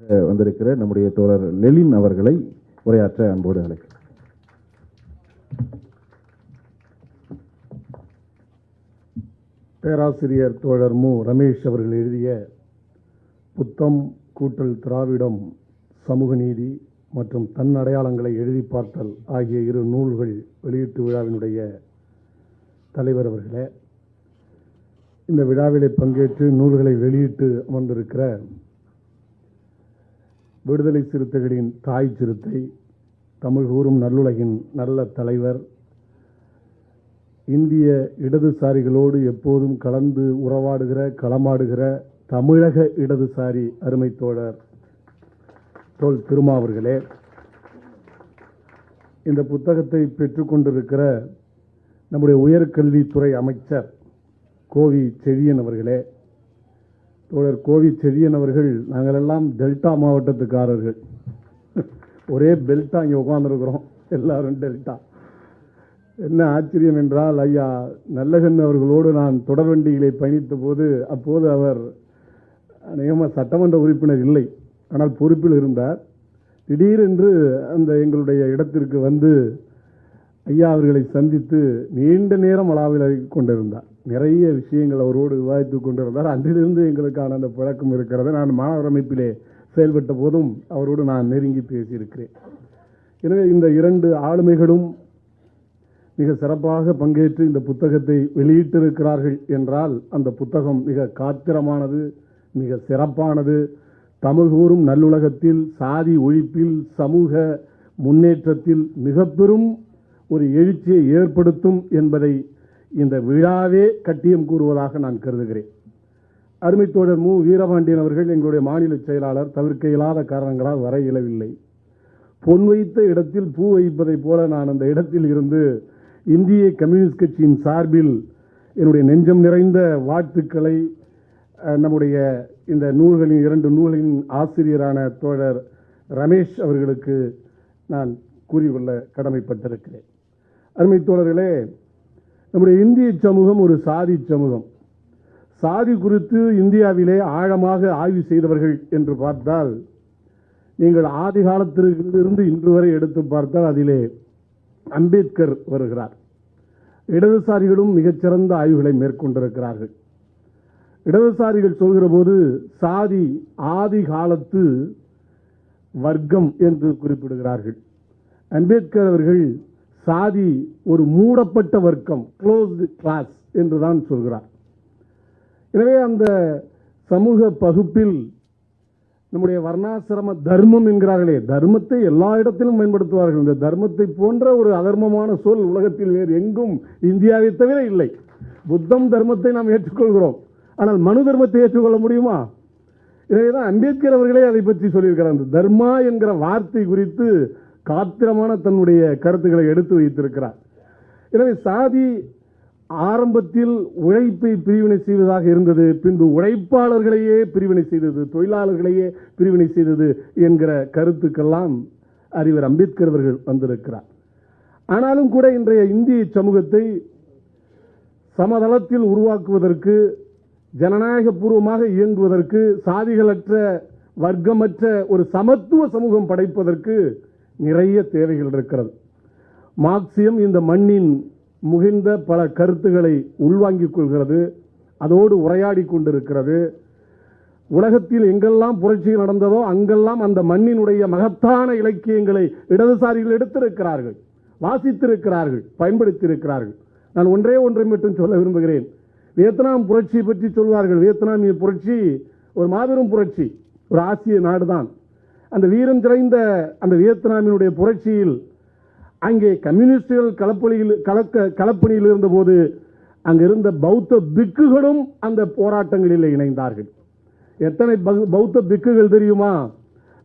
வந்திருக்கிற நம்முடைய தோழர் லெலின் அவர்களை உரையாற்ற அன்போடு அழைக்கிறேன். பேராசிரியர் தோழர் மு. ரமேஷ் அவர்கள் எழுதிய புத்தம் கூட்டல் திராவிடம் சமூக நீதி மற்றும் தன் அடையாளங்களை எழுதி பார்த்தல் ஆகிய 2 நூல்கள் வெளியீட்டு விழாவினுடைய தலைவர் அவர்களே, இந்த விழாவிலே பங்கேற்று நூல்களை வெளியிட்டு அமர்ந்திருக்கிற விடுதலை சிறுத்தைகளின் தாய் சிறுத்தை, தமிழ் கூறும் நல்லுலகின் நல்ல தலைவர், இந்திய இடதுசாரிகளோடு எப்போதும் கலந்து உறவாடுகிற களமாடுகிற தமிழக இடதுசாரி அருமை தோழர் தோல் திருமாவர்களே, இந்த புத்தகத்தை பெற்றுக்கொண்டிருக்கிற நம்முடைய உயர்கல்வித்துறை அமைச்சர் கோவி செழியன் அவர்களே, தோழர் கோவி செழியன் அவர்கள், நாங்கள் எல்லாம் டெல்டா மாவட்டத்துக்காரர்கள், ஒரே பெல்ட்டா இங்கே உட்கார்ந்துருக்கிறோம், எல்லாரும் டெல்டா. என்ன ஆச்சரியம் என்றால், ஐயா நல்லகன் அவர்களோடு நான் தொடர்வண்டிகளை பயணித்த போது, அப்போது அவர் அநேகமாக சட்டமன்ற உறுப்பினர் இல்லை, ஆனால் பொறுப்பில் இருந்தார். திடீரென்று அந்த எங்களுடைய இடத்திற்கு வந்து ஐயா அவர்களை சந்தித்து நீண்ட நேரம் அளவில் கொண்டிருந்தார். நிறைய விஷயங்கள் அவரோடு விவாதித்துக் கொண்டிருந்தார். அன்றிலிருந்து எங்களுக்கான அந்த பழக்கம் இருக்கிறது. நான் மாணவர் அமைப்பிலே செயல்பட்ட போதும் அவரோடு நான் நெருங்கி பேசியிருக்கிறேன். எனவே இந்த 2 ஆளுமைகளும் மிக சிறப்பாக பங்கேற்று இந்த புத்தகத்தை வெளியிட்டிருக்கிறார்கள் என்றால், அந்த புத்தகம் மிக காத்திரமானது, மிக சிறப்பானது. தமிழ் கூறும் நல்லுலகத்தில், சாதி ஒழிப்பில், சமூக முன்னேற்றத்தில் மிக பெரும் ஒரு எழுச்சியை ஏற்படுத்தும் என்பதை இந்த விழாவே கட்டியம் கூறுவதாக நான் கருதுகிறேன். அருமை தோழர் மு. வீரபாண்டியன் அவர்கள் எங்களுடைய மாநில செயலாளர் தவிர்க்க இயலாத காரணங்களால் வர இயலவில்லை. பொன் வைத்த இடத்தில் பூ வைப்பதைப் போல நான் அந்த இடத்தில் இருந்து இந்திய கம்யூனிஸ்ட் கட்சியின் சார்பில் என்னுடைய நெஞ்சம் நிறைந்த வாழ்த்துக்களை நம்முடைய இந்த நூல்களின் 2 நூல்களின் ஆசிரியரான தோழர் ரமேஷ் அவர்களுக்கு நான் கூறிக்கொள்ள கடமைப்பட்டிருக்கிறேன். அருமை தோழர்களே, நம்முடைய இந்திய சமூகம் ஒரு சாதி சமூகம். சாதி குறித்து இந்தியாவிலே ஆழமாக ஆய்வு செய்தவர்கள் என்று பார்த்தால், நீங்கள் ஆதி காலத்திலிருந்து இன்று வரை எடுத்து பார்த்தால் அதிலே அம்பேத்கர் வருகிறார். இடதுசாரிகளும் மிகச்சிறந்த ஆய்வுகளை மேற்கொண்டிருக்கிறார்கள். இடதுசாரிகள் சொல்கிற போது சாதி ஆதி காலத்து வர்க்கம் என்று குறிப்பிடுகிறார்கள். அம்பேத்கர் அவர்கள் சாதி ஒரு மூடப்பட்ட வர்க்கம், க்ளோஸ்டு கிளாஸ் என்றுதான் சொல்கிறார். எனவே அந்த சமூக பகுப்பில் நம்முடைய வர்ணாசிரம தர்மம் என்கிறார்களே, தர்மத்தை எல்லா இடத்திலும் பயன்படுத்துவார்கள். இந்த தர்மத்தை போன்ற ஒரு அதர்மமான சொல் உலகத்தில் வேறு எங்கும் இந்தியாவை தவிர இல்லை. புத்தம் தர்மத்தை நாம் ஏற்றுக்கொள்கிறோம், ஆனால் மனு தர்மத்தை ஏற்றுக்கொள்ள முடியுமா? எனவேதான் அம்பேத்கர் அவர்களே அதை பற்றி சொல்லியிருக்கிறார். அந்த தர்மா என்கிற வார்த்தை குறித்து காத்திரமான தன்னுடைய கருத்துக்களை எடுத்து வைத்திருக்கிறார். எனவே சாதி ஆரம்பத்தில் உழைப்பை பிரிவினை செய்வதாக இருந்தது, பின்பு உழைப்பாளர்களையே பிரிவினை செய்தது, தொழிலாளர்களையே பிரிவினை செய்தது என்கிற கருத்துக்கெல்லாம் அறிவர் அம்பேத்கர் அவர்கள் வந்திருக்கிறார். ஆனாலும் கூட இன்றைய இந்திய சமூகத்தை சமதளத்தில் உருவாக்குவதற்கு, ஜனநாயக பூர்வமாக இயங்குவதற்கு, சாதிகளற்ற வர்க்கமற்ற ஒரு சமத்துவ சமூகம் படைப்பதற்கு நிறைய தேவைகள் இருக்கிறது. மார்க்சியம் இந்த மண்ணின் முகிழ்ந்த பல கருத்துக்களை உள்வாங்கிக் கொள்கிறது, அதோடு உரையாடி கொண்டிருக்கிறது. உலகத்தில் எங்கெல்லாம் புரட்சி நடந்ததோ அங்கெல்லாம் அந்த மண்ணினுடைய மகத்தான இலக்கியங்களை இடதுசாரிகள் எடுத்திருக்கிறார்கள், வாசித்திருக்கிறார்கள், பயன்படுத்தியிருக்கிறார்கள். நான் ஒன்றை மட்டும் சொல்ல விரும்புகிறேன். வியட்நாம் புரட்சி பற்றி சொல்வார்கள். வியட்நாமிய புரட்சி ஒரு மாபெரும் புரட்சி, ஒரு ஆசிய நாடுதான். அந்த வீரம் நிறைந்த அந்த வியட்நாமினுடைய புரட்சியில் அங்கே கம்யூனிஸ்டுகள் களப்பணியில் இருந்தபோது அங்கிருந்த பௌத்த பிக்குகளும் அந்த போராட்டங்களில் இணைந்தார்கள். எத்தனை பௌத்த பிக்குகள் தெரியுமா?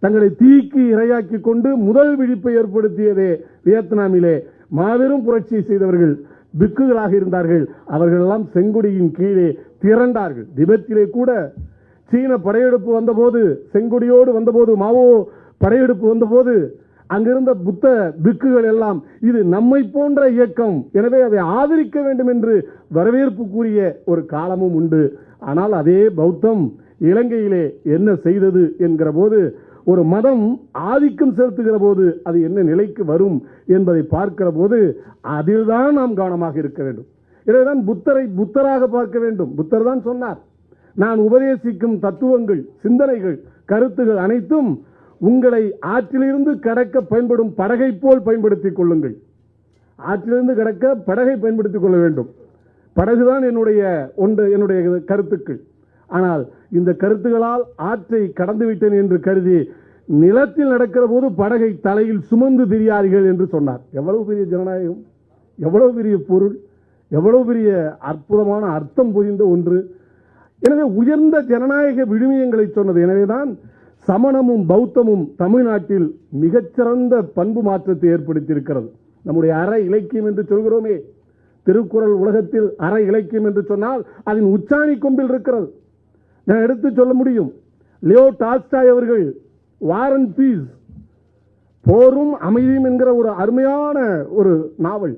தங்களை தீக்கு இரையாக்கி கொண்டு முதல் விழிப்பை ஏற்படுத்தியதே வியட்நாமிலே மாபெரும் புரட்சி செய்தவர்கள் பிக்குகளாக இருந்தார்கள். அவர்களெல்லாம் செங்கொடியின் கீழே திரண்டார்கள். திபெத்திலே கூட சீன படையெடுப்பு வந்தபோது, செங்கொடியோடு வந்தபோது, மாவோ படையெடுப்பு வந்தபோது அங்கிருந்த புத்த பிக்குகள் எல்லாம் இது நம்மை போன்ற இயக்கம், எனவே அதை ஆதரிக்க வேண்டும் என்று வரவேற்பு கூறிய ஒரு காலமும் உண்டு. ஆனால் அதே பௌத்தம் இலங்கையிலே என்ன செய்தது என்கிற போது, ஒரு மதம் ஆதிக்கம் செலுத்துகிற போது அது என்ன நிலைக்கு வரும் என்பதை பார்க்கிற போது அதில்தான் நாம் கவனமாக இருக்க வேண்டும். எனவேதான் புத்தரை புத்தராக பார்க்க வேண்டும். புத்தர் தான் சொன்னார், நான் உபதேசிக்கும் தத்துவங்கள், சிந்தனைகள், கருத்துகள் அனைத்தும் உங்களை ஆற்றிலிருந்து கடக்க பயன்படும் படகை போல் பயன்படுத்திக் கொள்ளுங்கள். ஆற்றிலிருந்து கடக்க படகை பயன்படுத்திக் கொள்ள வேண்டும். படகுதான் என்னுடைய கருத்துக்கள். ஆனால் இந்த கருத்துகளால் ஆற்றை கடந்து விட்டேன் என்று கருதி நிலத்தில் நடக்கிற போது படகை தலையில் சுமந்து திரியார்கள் என்று சொன்னார். எவ்வளவு பெரிய ஜனநாயகம், எவ்வளவு பெரிய பொருள், எவ்வளவு பெரிய அற்புதமான அர்த்தம் புரிந்த ஒன்று. எனவே உயர்ந்த ஜனநாயக விழுமியங்களை சொன்னது. எனவேதான் சமணமும் பௌத்தமும் தமிழ்நாட்டில் மிகச்சிறந்த பண்பு மாற்றத்தை ஏற்படுத்தியிருக்கிறது. நம்முடைய அற இலக்கியம் என்று சொல்கிறோமே, திருக்குறள் உலகத்தில் அற இலக்கியம் என்று சொன்னால் அதன் உச்சாணி கொம்பில் இருக்கிறது. நான் எடுத்து சொல்ல முடியும். லியோ டால்ஸ்டாய் அவர்கள் வார் அண்ட் பீஸ், போரும் அமைதியும் என்கிற ஒரு அருமையான ஒரு நாவல்,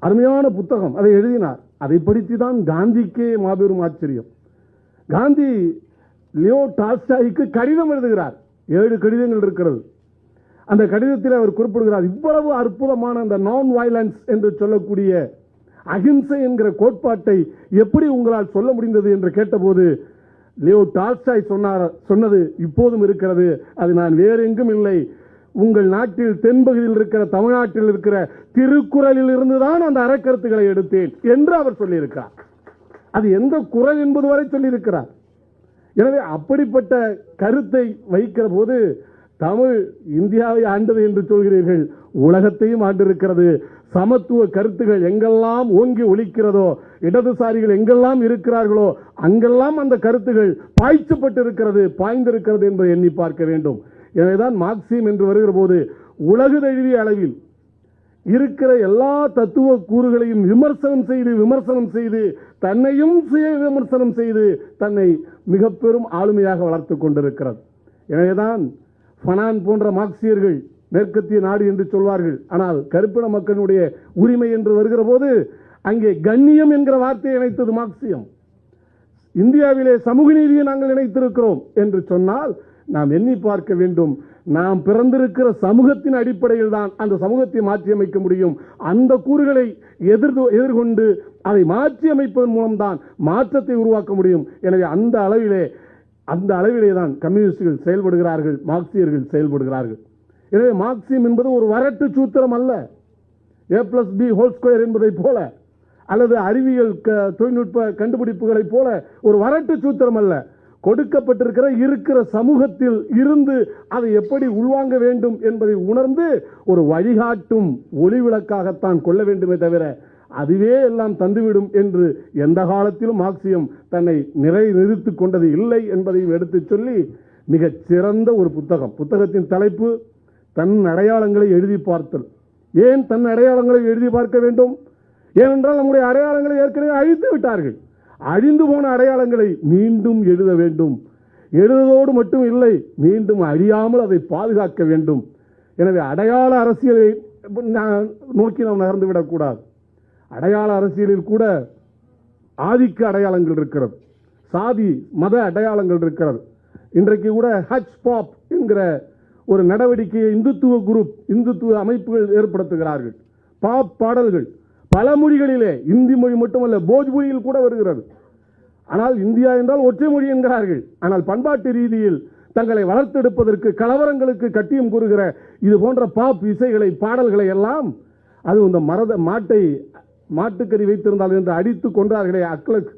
அருமையான புத்தகம் அதை எழுதினார். அதை படித்துதான் காந்திக்கே மாபெரும் ஆச்சரியம். காந்தி லியோ டால்ஸ்டாய்க்கு கடிதம் எழுதுகிறார். 7 கடிதங்கள் இருக்கிறது. அந்த கடிதத்தில் அவர் குறிப்பிடுகிறார், இவ்வளவு அற்புதமான அந்த நான் வயலன்ஸ் என்று சொல்லக்கூடிய அகிம்சை என்கிற கோட்பாட்டை எப்படி உங்களால் சொல்ல முடிந்தது என்று கேட்டபோது லியோ டால்ஸ்டாய் சொன்னது இப்போதும் இருக்கிறது, அது நான் வேற எங்கும் இல்லை, உங்கள் நாட்டில் தென்பகுதியில் இருக்கிற தமிழ்நாட்டில் இருக்கிற திருக்குறளில் இருந்துதான் அந்த அறக்கருத்துக்களை எடுத்தேன் என்று அவர் சொல்லியிருக்கிறார். அது எந்த குறள் என்பது வரை சொல்லியிருக்கிறார். எனவே அப்படிப்பட்ட கருத்தை வைக்கிற போது தமிழ் இந்தியாவை ஆண்டது என்று சொல்கிறீர்கள், உலகத்தையும் ஆண்டிருக்கிறது. சமத்துவ கருத்துகள் எங்கெல்லாம் ஓங்கி ஒலிக்கிறதோ, இடதுசாரிகள் எங்கெல்லாம் இருக்கிறார்களோ அங்கெல்லாம் அந்த கருத்துகள் பாய்ச்சப்பட்டிருக்கிறது, பாய்ந்திருக்கிறது என்பதை எண்ணி பார்க்க வேண்டும். எனவேதான் மார்க்சியம் என்று வருகிற போது உலகு தழுவிய அளவில் இருக்கிற எல்லா தத்துவ கூறுகளையும் விமர்சனம் செய்து தன்னையும் சுய விமர்சனம் செய்து தன்னை மிக பெரும் ஆளுமையாக வளர்த்துக் கொண்டிருக்கிறது. எனவேதான் ஃபனான் போன்ற மார்க்சியர்கள் மேற்கத்திய நாடு என்று சொல்வார்கள். ஆனால் கருப்பின மக்களுடைய உரிமை என்று வருகிற போது அங்கே கண்ணியம் என்கிற வார்த்தையை இணைத்தது மார்க்சியம். இந்தியாவிலே சமூக நீதியை நாங்கள் இணைத்திருக்கிறோம் என்று சொன்னால் நாம் எண்ணி பார்க்க வேண்டும். நாம் பிறந்திருக்கிற சமூகத்தின் அடிப்படையில் தான் அந்த சமூகத்தை மாற்றி அமைக்க முடியும். அந்த கூறுகளை எதிர்கொண்டு அதை மாற்றி அமைப்பதன் மூலம்தான் மாற்றத்தை உருவாக்க முடியும். எனவே அந்த அளவிலே தான் கம்யூனிஸ்டுகள் செயல்படுகிறார்கள், மார்க்சியர்கள் செயல்படுகிறார்கள். எனவே மார்க்சியம் என்பது ஒரு வரட்டு சூத்திரம் அல்ல. A+B² என்பதை போல அல்லது அறிவியல் தொழில்நுட்ப கண்டுபிடிப்புகளை போல ஒரு வரட்டு சூத்திரம் அல்ல. இருக்கிற சமூகத்தில் இருந்து அதை எப்படி உள்வாங்க வேண்டும் என்பதை உணர்ந்து ஒரு வழிகாட்டும் ஒளிவிளக்காகத்தான் கொள்ள வேண்டுமே தவிர அதுவே எல்லாம் தந்துவிடும் என்று எந்த காலத்திலும் மார்க்சியம் தன்னை நிறுத்திக் கொண்டது இல்லை என்பதையும் எடுத்துச் சொல்லி மிகச் சிறந்த ஒரு புத்தகத்தின் தலைப்பு தன் அடையாளங்களை எழுதி பார்த்தல். ஏன் தன் அடையாளங்களை எழுதி பார்க்க வேண்டும்? ஏனென்றால் நம்முடைய அடையாளங்களை ஏற்கனவே அழித்து விட்டார்கள். அழிந்து போன அடையாளங்களை மீண்டும் எழுத வேண்டும். எழுதுவதோடு மட்டும் இல்லை, மீண்டும் அழியாமல் அதை பாதுகாக்க வேண்டும். எனவே அடையாள அரசியலை நோக்கி நாம் நகர்ந்து விடக்கூடாது. அடையாள அரசியலில் கூட ஆதிக்க அடையாளங்கள் இருக்கிறது, சாதி மத அடையாளங்கள் இருக்கிறது. இன்றைக்கு கூட ஹஜ் பாப் என்கிற ஒரு நடவடிக்கையை இந்துத்துவ அமைப்புகள் ஏற்படுத்துகிறார்கள். பாப் பாடல்கள் பல மொழிகளிலே, இந்தி மொழி மட்டுமல்ல போஜ்புரியில் கூட வருகிறது. ஆனால் இந்தியா என்றால் ஒற்றை மொழி என்கிறார்கள். ஆனால் பண்பாட்டு ரீதியில் தங்களை வளர்த்தெடுப்பதற்கு கலவரங்களுக்கு கட்டியம் கூறுகிற இது போன்ற பாப் இசைகளை பாடல்களை எல்லாம் அது இந்த மாட்டுக்கறி வைத்திருந்தால் என்று அடித்து கொன்றார்களே அக்லக்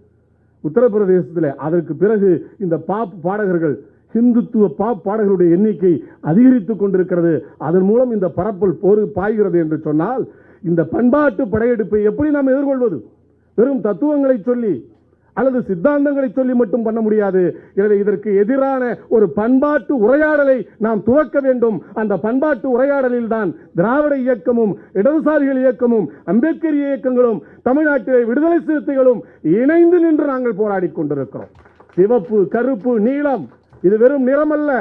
உத்தரப்பிரதேசத்தில். அதற்கு பிறகு இந்த பாப் பாடகர்கள், ஹிந்துத்துவ பாப் பாடகர்களுடைய எண்ணிக்கை அதிகரித்துக் கொண்டிருக்கிறது. அதன் மூலம் இந்த பரப்பல் போர் பாய்கிறது என்று சொன்னால் இந்த பண்பாட்டு படையெடுப்பை எப்படி நாம் எதிர்கொள்வது? வெறும் தத்துவங்களை சொல்லி அல்லது சித்தாந்தங்களை சொல்லி மட்டும் பண்ண முடியாது. எனவே இதற்கு எதிரான ஒரு பண்பாட்டு உரையாடலை நாம் துவக்க வேண்டும். அந்த பண்பாட்டு உரையாடலில் தான் திராவிட இயக்கமும் இடதுசாரிகள் இயக்கமும் அம்பேத்கர் இயக்கங்களும் தமிழ்நாட்டிலே விடுதலை சிறுத்தைகளும் இணைந்து நின்று நாங்கள் போராடி கொண்டிருக்கிறோம். சிவப்பு, கருப்பு, நீலம் இது வெறும் நிறம் அல்ல.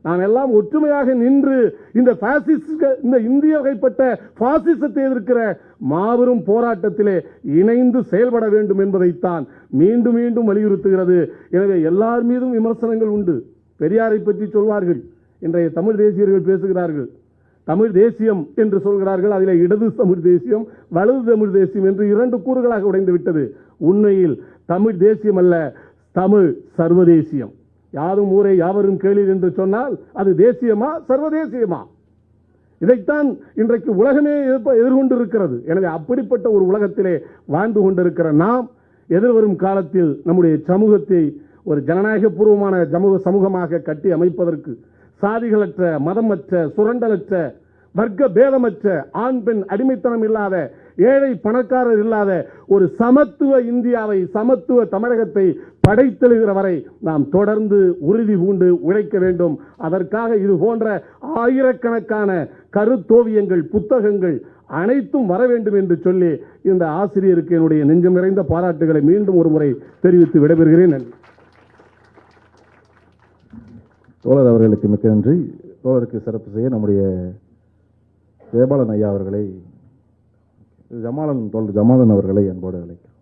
நாம் எல்லாம் ஒற்றுமையாக நின்று இந்த இந்த இந்திய வகைப்பட்ட பாசிசத்தை எதிர்க்கிற மாபெரும் போராட்டத்திலே இணைந்து செயல்பட வேண்டும் என்பதைத்தான் மீண்டும் மீண்டும் வலியுறுத்துகிறது. எனவே எல்லார் மீதும் விமர்சனங்கள் உண்டு. பெரியாரை பற்றி சொல்வார்கள், இன்றைய தமிழ் தேசியர்கள் பேசுகிறார்கள், தமிழ் தேசியம் என்று சொல்கிறார்கள். அதில் இடது தமிழ் தேசியம், வலது தமிழ் தேசியம் என்று இரண்டு கூறுகளாக உடைந்து விட்டது. உண்மையில் தமிழ் தேசியம் அல்ல, தமிழ் சர்வதேசியம். யாரும் ஊரை யாவரும் கேளீர் என்று சொன்னால் அது தேசியமா சர்வதேசியமா? இதைத்தான் இன்றைக்கு உலகமே எதிர்கொண்டிருக்கிறது. எனவே அப்படிப்பட்ட ஒரு உலகத்திலே வாழ்ந்து கொண்டிருக்கிற நாம் எதிர்வரும் காலத்தில் நம்முடைய சமூகத்தை ஒரு ஜனநாயக பூர்வமான சமூகமாக கட்டி அமைப்பதற்கு சாதிகளற்ற, மதமற்ற, சுரண்டலற்ற, வர்க்க பேதமற்ற, ஆண் பெண் அடிமைத்தனம் இல்லாத, ஏழை பணக்காரர் இல்லாத ஒரு சமத்துவ இந்தியாவை, சமத்துவ தமிழகத்தை படைத்தெழுகிற வரை நாம் தொடர்ந்து உறுதி பூண்டு உழைக்க வேண்டும். அதற்காக இது போன்ற ஆயிரக்கணக்கான கருத்தோவியங்கள், புத்தகங்கள் அனைத்தும் வர வேண்டும் என்று சொல்லி இந்த ஆசிரியருக்கு என்னுடைய நெஞ்சம் நிறைந்த பாராட்டுகளை மீண்டும் ஒரு முறை தெரிவித்து விடைபெறுகிறேன். நன்றி. தோழர் அவர்களுக்கு மிக்க நன்றி. தோழருக்கு சிறப்பு செய்ய நம்முடைய ஜெயபாலன் ஐயா அவர்களை, தோழர் ஜமாலன் அவர்களை அன்போடு அழைக்கிறேன்.